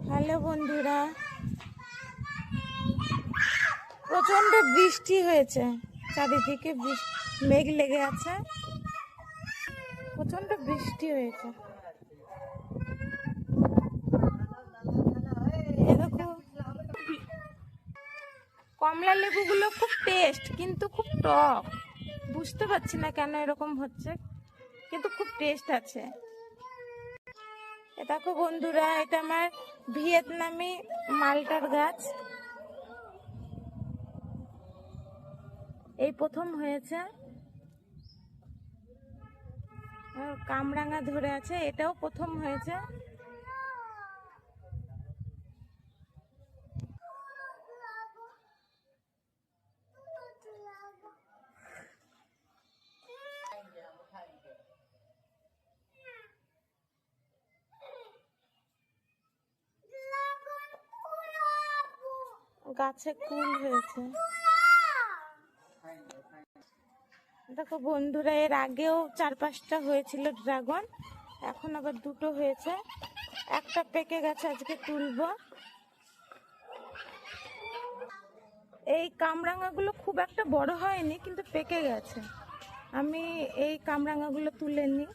Hello বন্ধুরা, প্রচন্ড বৃষ্টি হয়েছে, চারিদিকে মেঘ লেগে আছে, প্রচন্ড বৃষ্টি হয়েছে। দেখো কমলা লেবুগুলো খুব টেস্ট, কিন্তু খুব টক। বুঝতে পারছি না কেন এরকম হচ্ছে, কিন্তু খুব টেস্ট আছে। দেখো বন্ধুরা, এটা আমার ভিয়েতনামি মালটার গাছ, এই প্রথম হয়েছে। কামরাঙা ধরে আছে, এটাও প্রথম হয়েছে। গাছে কুল হয়েছে। দেখো বন্ধুরা, এর আগেও 4-5টা হয়েছিল ড্রাগন, এখন আবার 2টো হয়েছে। একটা পেকে গেছে, আজকে তুলবো। এই কামরাঙাগুলো খুব একটা বড় হয়নি, কিন্তু পেকে গেছে। আমি এই কামরাঙাগুলো তুলে নিই।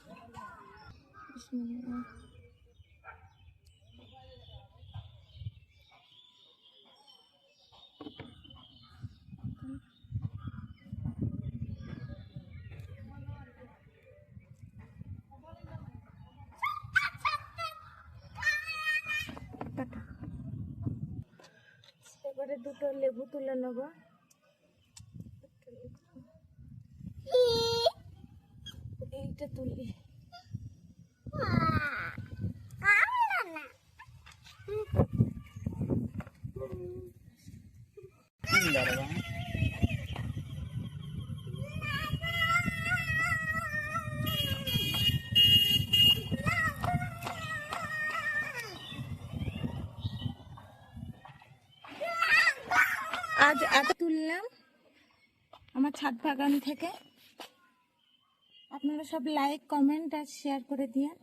এবারে 2টো লেবু তুলে নেব। এইটা তুলি। আজ এত তুললাম আমার ছাদ বাগান থেকে। আপনারা সব লাইক, কমেন্ট আর শেয়ার করে দিন।